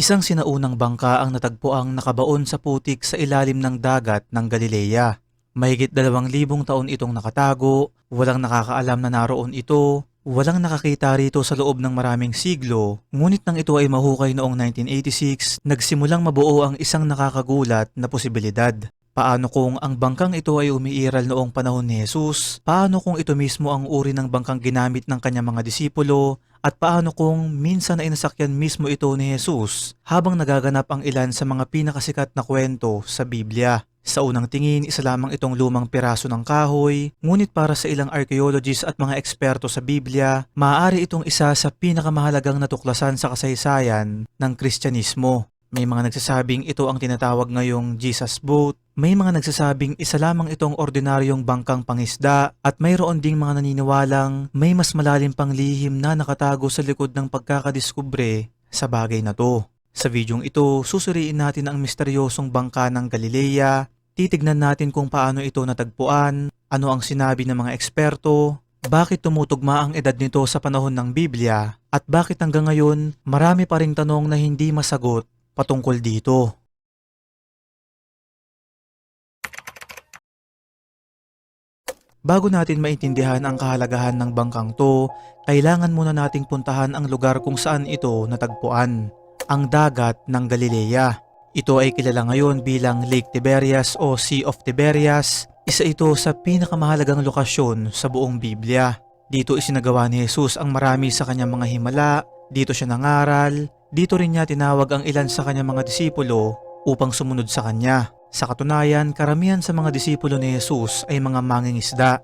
Isang sinaunang bangka ang natagpuang nakabaon sa putik sa ilalim ng dagat ng Galilea. Mahigit 2,000 taon itong nakatago, walang nakakaalam na naroon ito, walang nakakita rito sa loob ng maraming siglo, ngunit nang ito ay mahukay noong 1986, nagsimulang mabuo ang isang nakakagulat na posibilidad. Paano kung ang bangkang ito ay umiiral noong panahon ni Jesus? Paano kung ito mismo ang uri ng bangkang ginamit ng kanyang mga disipulo? At paano kung minsan ay nasakyan mismo ito ni Jesus habang nagaganap ang ilan sa mga pinakasikat na kwento sa Biblia? Sa unang tingin, isa lamang itong lumang piraso ng kahoy, ngunit para sa ilang archaeologists at mga eksperto sa Biblia, maaari itong isa sa pinakamahalagang natuklasan sa kasaysayan ng Kristyanismo. May mga nagsasabing ito ang tinatawag ngayong Jesus Boat, may mga nagsasabing isa lamang itong ordinaryong bangkang pangisda, at mayroon ding mga naniniwalang may mas malalim pang lihim na nakatago sa likod ng pagkakadiskubre sa bagay na to. Sa videong ito, susuriin natin ang misteryosong bangka ng Galilea, titignan natin kung paano ito natagpuan, ano ang sinabi ng mga eksperto, bakit tumutugma ang edad nito sa panahon ng Biblia, at bakit hanggang ngayon marami pa ring tanong na hindi masagot patungkol dito. Bago natin maintindihan ang kahalagahan ng bangkang to, kailangan muna nating puntahan ang lugar kung saan ito natagpuan, ang dagat ng Galilea. Ito ay kilala ngayon bilang Lake Tiberias o Sea of Tiberias. Isa ito sa pinakamahalagang lokasyon sa buong Biblia. Dito isinagawa ni Jesus ang marami sa kanyang mga himala, dito siya nangaral, dito rin niya tinawag ang ilan sa kanyang mga disipulo upang sumunod sa kanya. Sa katunayan, karamihan sa mga disipulo ni Jesus ay mga mangingisda.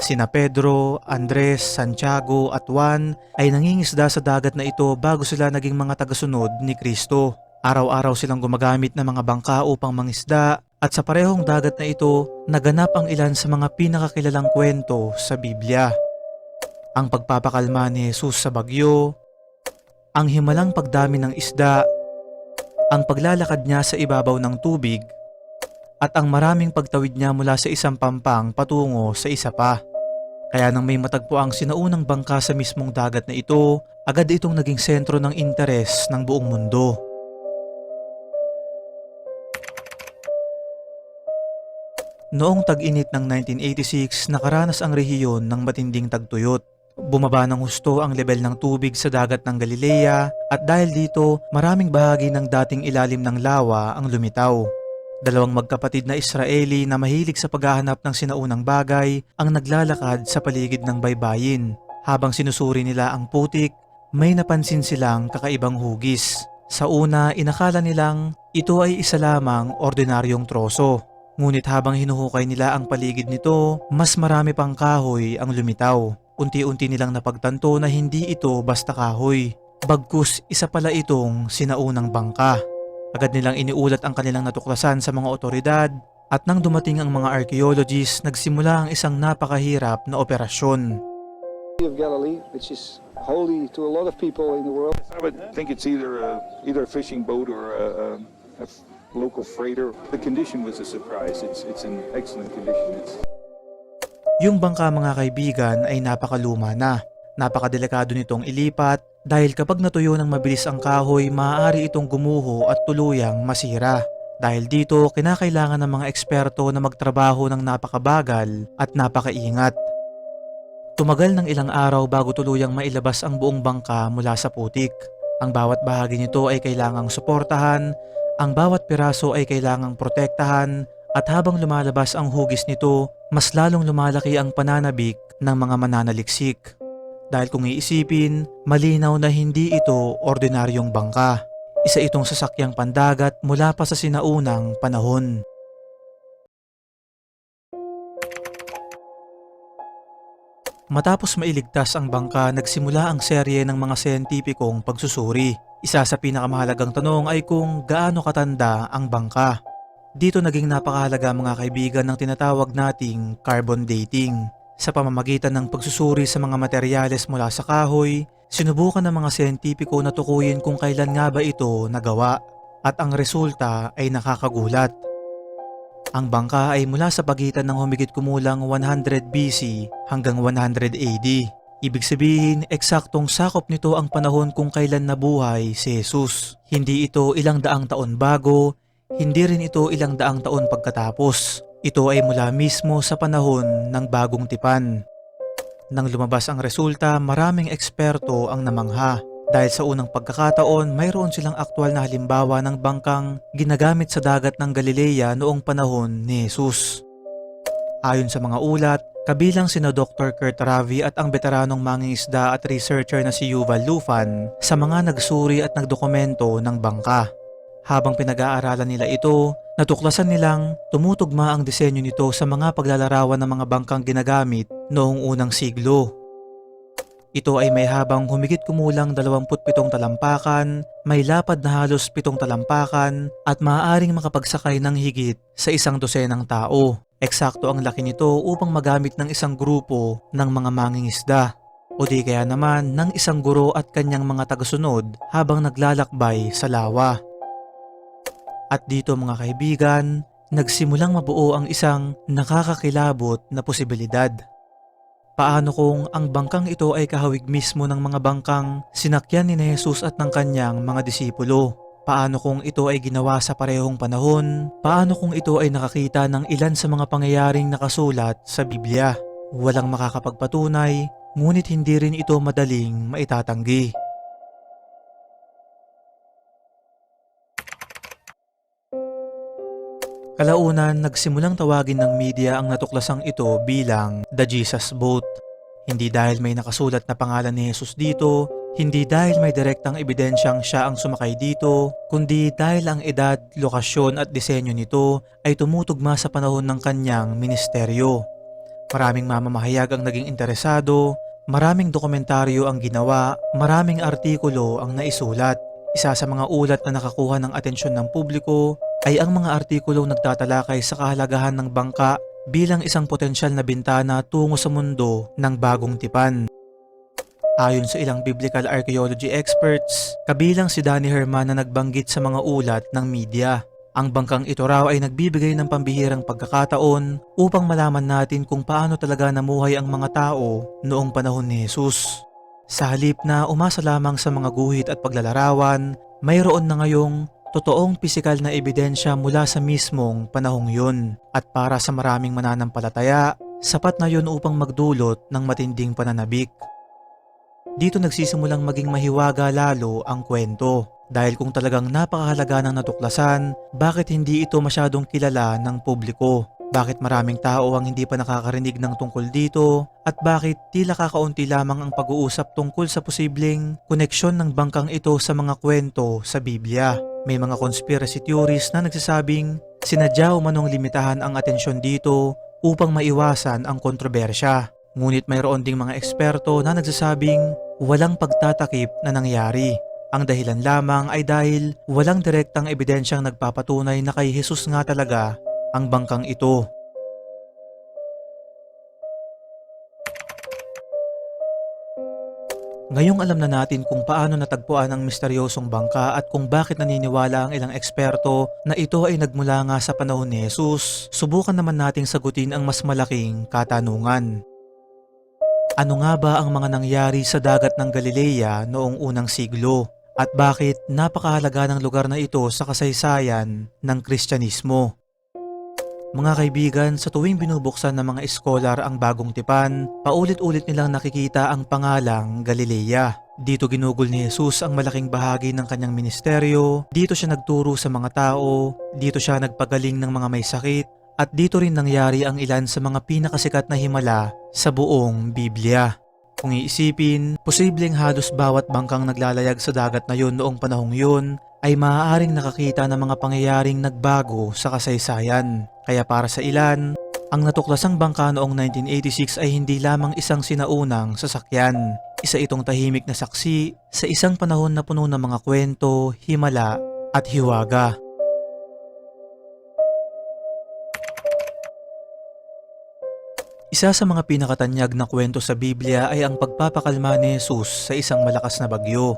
Sina Pedro, Andres, Santiago at Juan ay nangingisda sa dagat na ito bago sila naging mga tagasunod ni Kristo. Araw-araw silang gumagamit ng mga bangka upang mangisda, at sa parehong dagat na ito, naganap ang ilan sa mga pinakakilalang kwento sa Biblia. Ang pagpapakalma ni Jesus sa bagyo, ang himalang pagdami ng isda, ang paglalakad niya sa ibabaw ng tubig, at ang maraming pagtawid niya mula sa isang pampang patungo sa isa pa. Kaya nang may matagpo ang sinaunang bangka sa mismong dagat na ito, agad itong naging sentro ng interes ng buong mundo. Noong tag-init ng 1986, nakaranas ang rehiyon ng matinding tagtuyot. Bumaba ng husto ang lebel ng tubig sa dagat ng Galilea, at dahil dito, maraming bahagi ng dating ilalim ng lawa ang lumitaw. Dalawang magkapatid na Israeli na mahilig sa paghahanap ng sinaunang bagay ang naglalakad sa paligid ng baybayin. Habang sinusuri nila ang putik, may napansin silang kakaibang hugis. Sa una, inakala nilang ito ay isa lamang ordinaryong troso. Ngunit habang hinuhukay nila ang paligid nito, mas marami pang kahoy ang lumitaw. Unti-unti nilang napagtanto na hindi ito basta kahoy. Bagkus isa pala itong sinaunang bangka. Agad nilang iniulat ang kanilang natuklasan sa mga otoridad, at nang dumating ang mga archaeologists, nagsimula ang isang napakahirap na operasyon. Of Galilee, which is holy to a lot of people in the world. I would think it's either a fishing boat or a local freighter. The condition was a surprise. It's in excellent condition. Yung bangka, mga kaibigan, ay napakaluma na. Napakadelikado nitong ilipat dahil kapag natuyo ng mabilis ang kahoy, maaari itong gumuho at tuluyang masira. Dahil dito, kinakailangan ng mga eksperto na magtrabaho ng napakabagal at napakaingat. Tumagal ng ilang araw bago tuluyang mailabas ang buong bangka mula sa putik. Ang bawat bahagi nito ay kailangang suportahan, ang bawat piraso ay kailangang protektahan, at habang lumalabas ang hugis nito, mas lalong lumalaki ang pananabik ng mga mananaliksik. Dahil kung iisipin, malinaw na hindi ito ordinaryong bangka. Isa itong sasakyang pandagat mula pa sa sinaunang panahon. Matapos mailigtas ang bangka, nagsimula ang serye ng mga siyentipikong pagsusuri. Isa sa pinakamahalagang tanong ay kung gaano katanda ang bangka. Dito naging napakahalaga, mga kaibigan, ng tinatawag nating carbon dating. Sa pamamagitan ng pagsusuri sa mga materyales mula sa kahoy, sinubukan ng mga siyentipiko na tukuyin kung kailan nga ba ito nagawa, at ang resulta ay nakakagulat. Ang bangka ay mula sa pagitan ng humigit kumulang 100 BC hanggang 100 AD. Ibig sabihin, eksaktong sakop nito ang panahon kung kailan nabuhay si Jesus. Hindi ito ilang daang taon bago, hindi rin ito ilang daang taon pagkatapos. Ito ay mula mismo sa panahon ng bagong tipan. Nang lumabas ang resulta, maraming eksperto ang namangha. Dahil sa unang pagkakataon, mayroon silang aktwal na halimbawa ng bangkang ginagamit sa dagat ng Galilea noong panahon ni Jesus. Ayon sa mga ulat, kabilang sina Dr. Kurt Ravi at ang veteranong mangingisda at researcher na si Yuval Lufan sa mga nagsuri at nagdokumento ng bangka. Habang pinag-aaralan nila ito, natuklasan nilang tumutugma ang disenyo nito sa mga paglalarawan ng mga bangkang ginagamit noong unang siglo. Ito ay may habang humigit kumulang 27 talampakan, may lapad na halos 7 talampakan at maaaring makapagsakay ng higit sa 100 tao. Eksakto ang laki nito upang magamit ng isang grupo ng mga mangingisda o di kaya naman ng isang guro at kanyang mga tagasunod habang naglalakbay sa lawa. At dito mga kaibigan, nagsimulang mabuo ang isang nakakakilabot na posibilidad. Paano kung ang bangkang ito ay kahawig mismo ng mga bangkang sinakyan ni Jesus at ng kanyang mga disipulo? Paano kung ito ay ginawa sa parehong panahon? Paano kung ito ay nakakita ng ilan sa mga pangyayaring nakasulat sa Biblia? Walang makakapagpatunay, ngunit hindi rin ito madaling maitatanggi. Kalaunan, nagsimulang tawagin ng media ang natuklasang ito bilang The Jesus Boat. Hindi dahil may nakasulat na pangalan ni Jesus dito, hindi dahil may direktang ebidensyang siya ang sumakay dito, kundi dahil ang edad, lokasyon at disenyo nito ay tumutugma sa panahon ng kanyang ministeryo. Maraming mamamahayag ang naging interesado, maraming dokumentaryo ang ginawa, maraming artikulo ang naisulat. Isa sa mga ulat na nakakuha ng atensyon ng publiko ay ang mga artikulong nagtatalakay sa kahalagahan ng bangka bilang isang potensyal na bintana tungo sa mundo ng bagong tipan. Ayon sa ilang biblical archaeology experts, kabilang si Danny Herman na nagbanggit sa mga ulat ng media. Ang bangkang ito raw ay nagbibigay ng pambihirang pagkakataon upang malaman natin kung paano talaga namuhay ang mga tao noong panahon ni Jesus. Sa halip na umasa lamang sa mga guhit at paglalarawan, mayroon na ngayong totoong pisikal na ebidensya mula sa mismong panahong yun. At para sa maraming mananampalataya, sapat na yun upang magdulot ng matinding pananabik. Dito nagsisimulang maging mahiwaga lalo ang kwento. Dahil kung talagang napakahalaga ng natuklasan, bakit hindi ito masyadong kilala ng publiko? Bakit maraming tao ang hindi pa nakakarinig ng tungkol dito? At bakit tila kakaunti lamang ang pag-uusap tungkol sa posibleng koneksyon ng bangkang ito sa mga kwento sa Biblia? May mga conspiracy theories na nagsasabing sinadya umanong limitahan ang atensyon dito upang maiwasan ang kontrobersya. Ngunit mayroon ding mga eksperto na nagsasabing walang pagtatakip na nangyari. Ang dahilan lamang ay dahil walang direktang ebidensyang nagpapatunay na kay Jesus nga talaga ang bangkang ito. Ngayong alam na natin kung paano natagpuan ang misteryosong bangka at kung bakit naniniwala ang ilang eksperto na ito ay nagmula nga sa panahon ni Jesus, subukan naman nating sagutin ang mas malaking katanungan. Ano nga ba ang mga nangyari sa dagat ng Galilea noong unang siglo? At bakit napakahalaga ng lugar na ito sa kasaysayan ng Kristyanismo? Mga kaibigan, sa tuwing binubuksan ng mga eskolar ang bagong tipan, paulit-ulit nilang nakikita ang pangalang Galilea. Dito ginugol ni Jesus ang malaking bahagi ng kanyang ministeryo, dito siya nagturo sa mga tao, dito siya nagpagaling ng mga may sakit, at dito rin nangyari ang ilan sa mga pinakasikat na himala sa buong Biblia. Kung iisipin, posibleng halos bawat bangkang naglalayag sa dagat na yun noong panahong yun ay maaaring nakakita ng mga pangyayaring nagbago sa kasaysayan. Kaya para sa ilan, ang natuklasang bangka noong 1986 ay hindi lamang isang sinaunang sasakyan. Isa itong tahimik na saksi sa isang panahon na puno ng mga kwento, himala at hiwaga. Isa sa mga pinakatanyag na kwento sa Biblia ay ang pagpapakalma ni Jesus sa isang malakas na bagyo.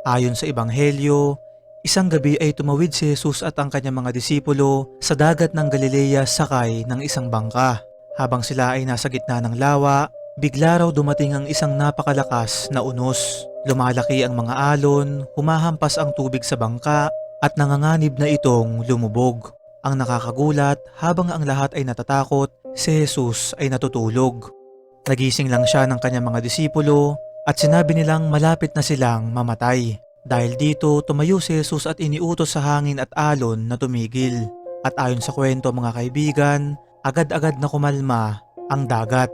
Ayon sa Ebanghelyo, isang gabi ay tumawid si Jesus at ang kanyang mga disipulo sa dagat ng Galilea sakay ng isang bangka. Habang sila ay nasa gitna ng lawa, bigla raw dumating ang isang napakalakas na unos. Lumalaki ang mga alon, humahampas ang tubig sa bangka at nanganganib na itong lumubog. Ang nakakagulat, habang ang lahat ay natatakot, si Jesus ay natutulog. Nagising lang siya ng kanyang mga disipulo at sinabi nilang malapit na silang mamatay. Dahil dito, tumayo si Jesus at iniutos sa hangin at alon na tumigil. At ayon sa kwento mga kaibigan, agad-agad na kumalma ang dagat.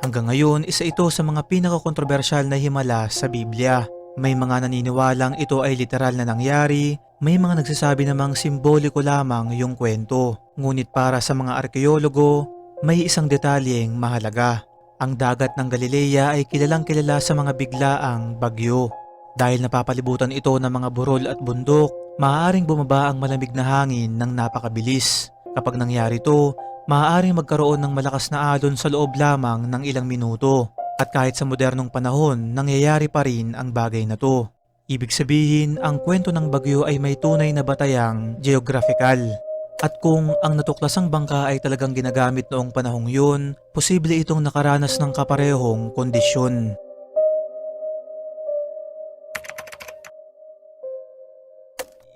Hanggang ngayon, isa ito sa mga pinakakontrobersyal na himala sa Biblia. May mga naniniwalang ito ay literal na nangyari, may mga nagsasabi namang simboliko lamang yung kwento. Ngunit para sa mga arkeologo, may isang detalyeng mahalaga. Ang dagat ng Galilea ay kilalang kilala sa mga biglaang bagyo. Dahil napapalibutan ito ng mga burol at bundok, maaaring bumaba ang malamig na hangin ng napakabilis. Kapag nangyari ito, maaaring magkaroon ng malakas na alon sa loob lamang ng ilang minuto. At kahit sa modernong panahon, nangyayari pa rin ang bagay na to. Ibig sabihin, ang kwento ng bagyo ay may tunay na batayang geographical. At kung ang natuklasang bangka ay talagang ginagamit noong panahong yun, posible itong nakaranas ng kaparehong kondisyon.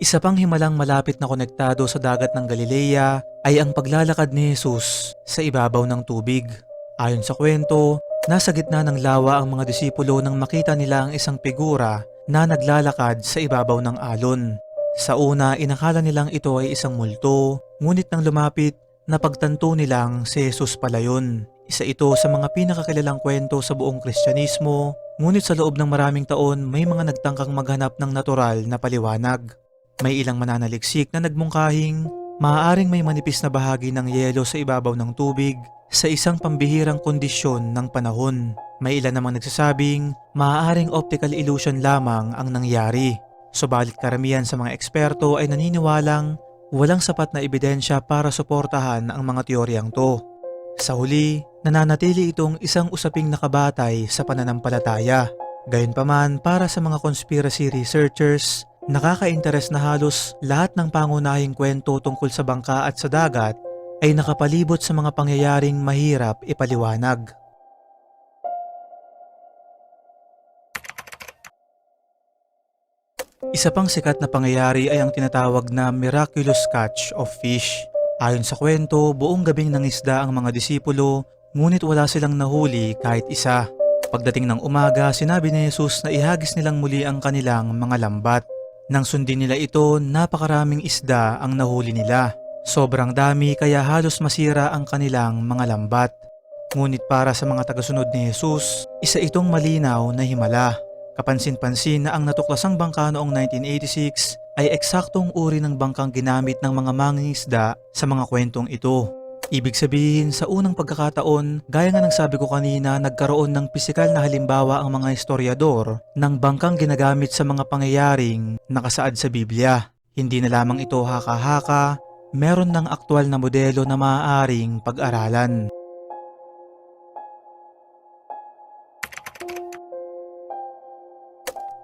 Isa pang himalang malapit na konektado sa dagat ng Galilea ay ang paglalakad ni Jesus sa ibabaw ng tubig. Ayon sa kwento, nasa gitna ng lawa ang mga disipulo nang makita nila ang isang figura na naglalakad sa ibabaw ng alon. Sa una, inakala nilang ito ay isang multo, ngunit nang lumapit, napagtanto nilang si Jesus pala yun. Isa ito sa mga pinakakilalang kwento sa buong Kristyanismo, ngunit sa loob ng maraming taon may mga nagtangkang maghanap ng natural na paliwanag. May ilang mananaliksik na nagmungkahing maaaring may manipis na bahagi ng yelo sa ibabaw ng tubig sa isang pambihirang kondisyon ng panahon. May ilan namang nagsasabing maaaring optical illusion lamang ang nangyari. Subalit karamihan sa mga eksperto ay naniniwalang walang sapat na ebidensya para suportahan ang mga teoryang to. Sa huli, nananatili itong isang usaping nakabatay sa pananampalataya. Gayunpaman, para sa mga conspiracy researchers, nakaka-interes na halos lahat ng pangunahing kwento tungkol sa bangka at sa dagat ay nakapalibot sa mga pangyayaring mahirap ipaliwanag. Isa pang sikat na pangyayari ay ang tinatawag na miraculous catch of fish. Ayon sa kwento, buong gabing nangisda ang mga disipulo, ngunit wala silang nahuli kahit isa. Pagdating ng umaga, sinabi ni Jesus na ihagis nilang muli ang kanilang mga lambat. Nang sundin nila ito, napakaraming isda ang nahuli nila. Sobrang dami kaya halos masira ang kanilang mga lambat. Ngunit para sa mga tagasunod ni Jesus, isa itong malinaw na himala. Kapansin-pansin na ang natuklasang bangka noong 1986 ay eksaktong uri ng bangkang ginamit ng mga mangingisda sa mga kwentong ito. Ibig sabihin, sa unang pagkakataon, gaya nga ng sabi ko kanina, nagkaroon ng pisikal na halimbawa ang mga historiador ng bangkang ginagamit sa mga pangyayaring nakasaad sa Biblia. Hindi na lamang ito haka-haka, meron ng aktwal na modelo na maaaring pag-aralan.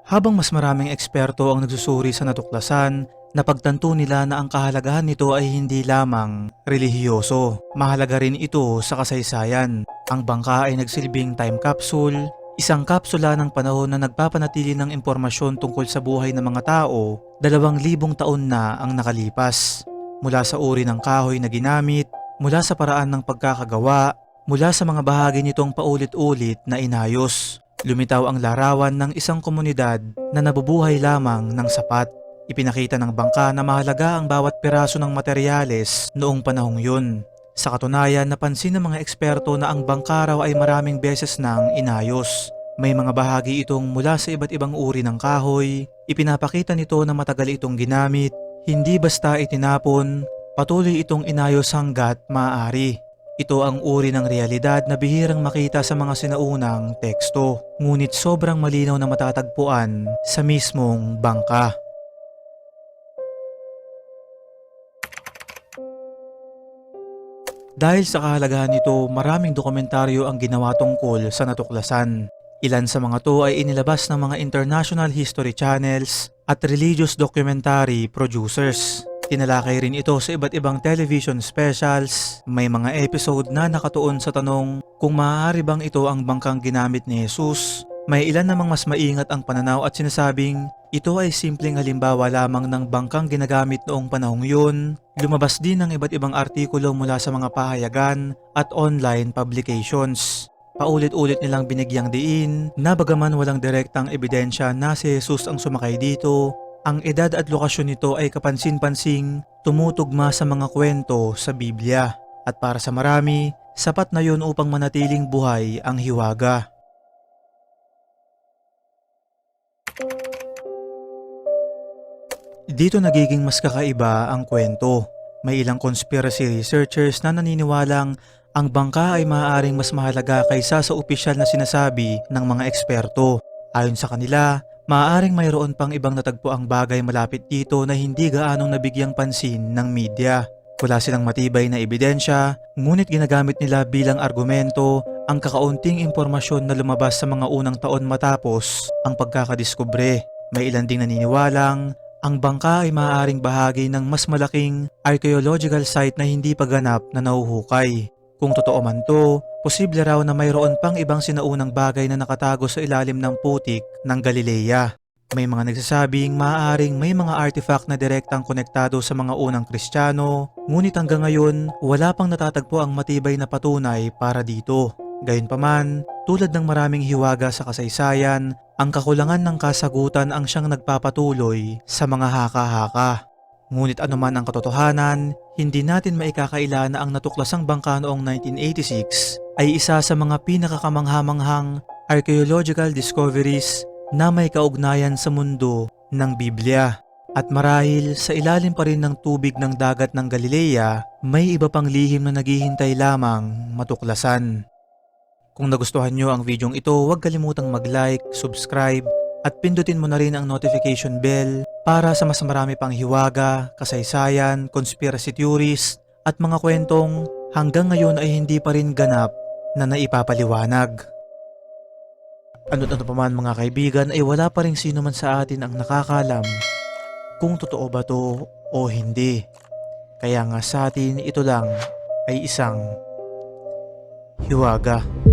Habang mas maraming eksperto ang nagsusuri sa natuklasan, napagtanto nila na ang kahalagahan nito ay hindi lamang relihiyoso. Mahalaga rin ito sa kasaysayan. Ang bangka ay nagsilbing time capsule, isang kapsula ng panahon na nagpapanatili ng impormasyon tungkol sa buhay ng mga tao 2,000 taon na ang nakalipas. Mula sa uri ng kahoy na ginamit, mula sa paraan ng pagkakagawa, mula sa mga bahagi nitong paulit-ulit na inayos. Lumitaw ang larawan ng isang komunidad na nabubuhay lamang ng sapat. Ipinakita ng bangka na mahalaga ang bawat piraso ng materyales noong panahong yun. Sa katunayan, napansin ng mga eksperto na ang bangka raw ay maraming beses nang inayos. May mga bahagi itong mula sa iba't ibang uri ng kahoy. Ipinapakita nito na matagal itong ginamit, hindi basta itinapon, patuloy itong inayos hanggat maaari. Ito ang uri ng realidad na bihirang makita sa mga sinaunang teksto, ngunit sobrang malinaw na matatagpuan sa mismong bangka. Dahil sa kahalagahan nito, maraming dokumentaryo ang ginawa tungkol sa natuklasan. Ilan sa mga to ay inilabas ng mga international history channels at religious documentary producers. Tinalakay rin ito sa iba't ibang television specials. May mga episode na nakatuon sa tanong kung maaari bang ito ang bangkang ginamit ni Jesus. May ilan namang mas maingat ang pananaw at sinasabing ito ay simpleng halimbawa lamang ng bangkang ginagamit noong panahong yun. Lumabas din ng iba't ibang artikulo mula sa mga pahayagan at online publications. Paulit-ulit nilang binigyang diin na bagaman walang direktang ebidensya na si Jesus ang sumakay dito, ang edad at lokasyon nito ay kapansin-pansing tumutugma sa mga kwento sa Biblia. At para sa marami, sapat na yun upang manatiling buhay ang hiwaga. Dito nagiging mas kakaiba ang kwento. May ilang conspiracy researchers na naniniwalang ang bangka ay maaaring mas mahalaga kaysa sa opisyal na sinasabi ng mga eksperto. Ayon sa kanila, maaaring mayroon pang ibang natagpuang bagay malapit dito na hindi gaanong nabigyang pansin ng media. Wala silang matibay na ebidensya, ngunit ginagamit nila bilang argumento ang kakaunting impormasyon na lumabas sa mga unang taon matapos ang pagkakadiskubre. May ilan ding naniniwalang ang bangka ay maaaring bahagi ng mas malaking archaeological site na hindi pa ganap na nahuhukay. Kung totoo man to, posible raw na mayroon pang ibang sinaunang bagay na nakatago sa ilalim ng putik ng Galilea. May mga nagsasabing maaaring may mga artifact na direktang konektado sa mga unang Kristiyano, ngunit hanggang ngayon wala pang natatagpo ang matibay na patunay para dito. Gayunpaman, tulad ng maraming hiwaga sa kasaysayan, ang kakulangan ng kasagutan ang siyang nagpapatuloy sa mga haka-haka. Ngunit anuman ang katotohanan, hindi natin maikakaila na ang natuklasang bangka noong 1986 ay isa sa mga pinakakamangha-manghang archaeological discoveries na may kaugnayan sa mundo ng Biblia. At marahil sa ilalim pa rin ng tubig ng dagat ng Galilea, may iba pang lihim na naghihintay lamang matuklasan. Kung nagustuhan nyo ang videong ito, huwag kalimutang mag-like, subscribe, at pindutin mo na rin ang notification bell para sa mas marami pang hiwaga, kasaysayan, conspiracy theories, at mga kwentong hanggang ngayon ay hindi pa rin ganap na naipapaliwanag. Ano't ano pa man mga kaibigan ay wala pa rin sino man sa atin ang nakakalam kung totoo ba to o hindi. Kaya nga sa atin ito lang ay isang hiwaga.